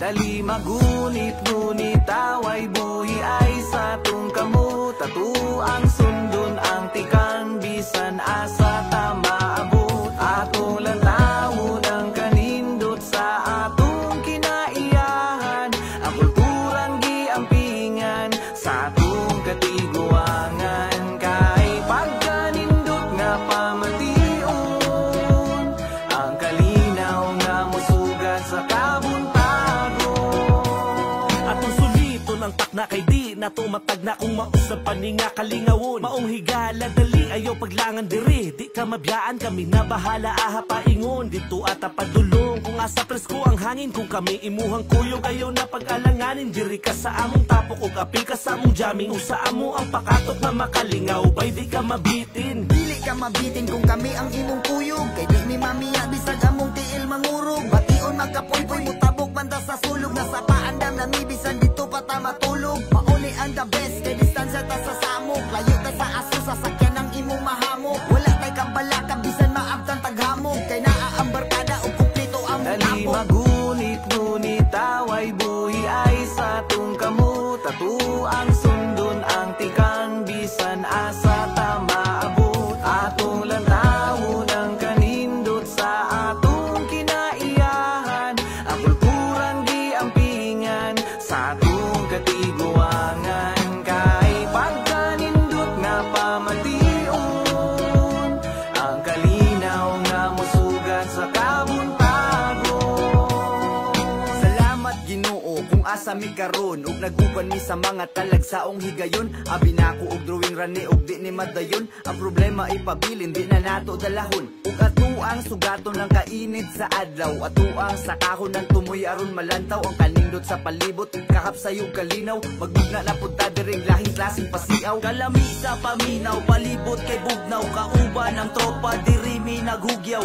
Dali magunit, ngunit away buhi ay sa tung kamot. Atu ang sundon ang tikang bisan asa tama abot. Atong lantawon ang kanindot sa atong kinaiyahan. Ang kulturang giampingan sa atong katiguangan. Kay pagkanindot nga pamation, ang kalinaw nga musugat sa kabuntahan. Ang takna kay di na tumatag na kung mausap paninga kalingawon. Maong higala dali ayaw paglangan diri. Di ka mabiyaan kami na bahala aha paingon. Dito ata padulong kung asa presko ang hangin. Kung kami imuhang kuyog ayaw na pag-alanganin. Diri ka sa among tapok o apil ka sa among jamming. Usa amo ang pakatok na makalingaw bay di ka mabitin. Dili ka mabitin kung kami ang imong kuyog. Kay di mi mamiya bisag among tiil mangurog. Bation magkapoy-poy mutabok banda sa sulog. Nasa paandam na mi bisan dito pata matulog. Mauni ang the best kay distansya ta sa samok. Layo ta sa aso sa sakyan ng imong mahamok. Wala tay kabalaka bisan maabtan taghamok. Kay naa ang barkada o kumpleto ang dali tapok. magunit, ngunit away buhi ay sa tung kamot. Atu ang sundon ang tikang bisan asa tama abot. Atong lantawon ang kanindot sa atong kinaiyahan. Ang kulturang giampingan sa atong katiguangan. Kay pagkanindot nga pamation, ang kalinaw nga musugat sa kabuntagon. Salamat Ginoo kung asa mi karon ug naguban mi sa mga talagsaong higayon. Abi nako og drawing rani og di ni madayon. Ang problema ipabilin di na nato dalahon. Ug atuang sugaton ng kainit sa adlaw. Atuang sakahon ng tumoy aron malantaw. Ang kanindot sa palibot kahap sayog kalinaw. Magbugna na punta diring lahing klaseng pasiaw. Kalami sa paminaw, palibot kay bugnaw. Kauban ng tropa, diri mi naghugyaw.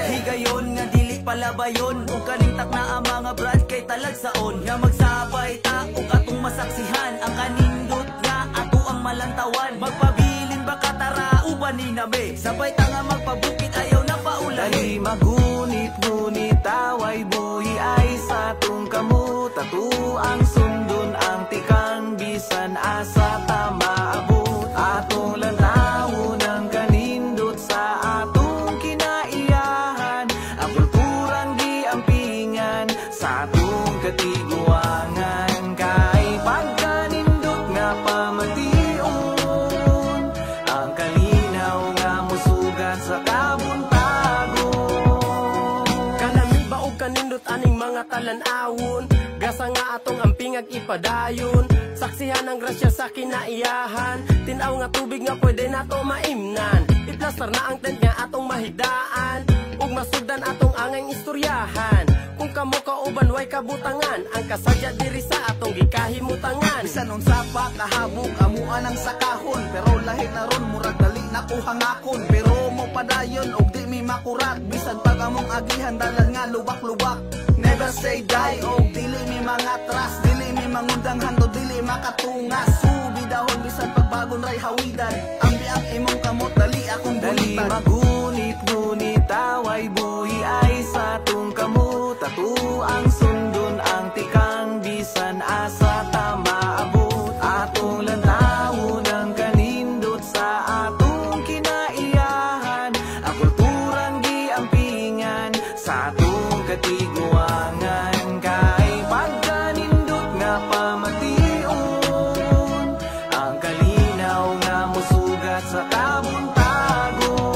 Higayon nga dili palabayon. O kaningtak na ang mga brad kay talagsaon. Nga magsabay ta o katong masaksihan. Ang kanindot nga ato ang malantawan. Magpabilin ba katara uban ni nabe. Sabay ta nga magpabukit ayaw na paulahi. Dali magunit, ngunit away buhi ay sa tung kamot. Atu ang sundon ang tikang bisan asa tama abot. Atong lantawon ang kanindot sa atong kinaiyahan. Ang kulturang giampingan sa atong katiguangan. Kay pagkanindot nga pamation, ang kalinaw nga musugat sa kabuntagon. Kanami ba og kanindot aning mga talan-awon. Gasa nga atong amping ag ipadayon. Saksihan ang grasya sa kinaiyahan. Tinaw nga tubig nga pwede nato maimnan. Iplastar na ang tent nga atong mahigdaan. Ug masugdan atong angay istoryahan. Kung kamo kauban way kabutangan. Ang kasadya diri sa atong gikahimutangan. Bisan unsa pa kahabog amuan ang sakahon. Pero lahi na ron murag dali na ko hangakon. Pero mo padayon og di mi makurat. Bisan pag among agihan dalan nga lubak-lubak. Never say die og dili mi mga tras. Dili mi mangundang hando dili makatungas. Subi dahon bisan pagbagon ray hawidan. Ambi ang imong kamot dali akong Dali bulitan. magunit, ngunit away buhi ay sa tung kamot. Atu ang sundon ang tikang bisan asa tama abot. Atong lantawon ang kanindot sa atong kinaiyahan. Ang kulturang giampingan sa atong katiguangan. Kay pagkanindot nga pamation, ang kalinaw nga musugat sa kabuntagon.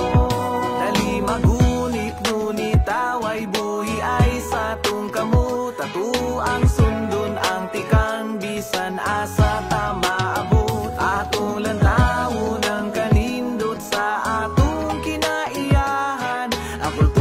Dali magunit, ngunit away buhi ay sa tung kamot. kultura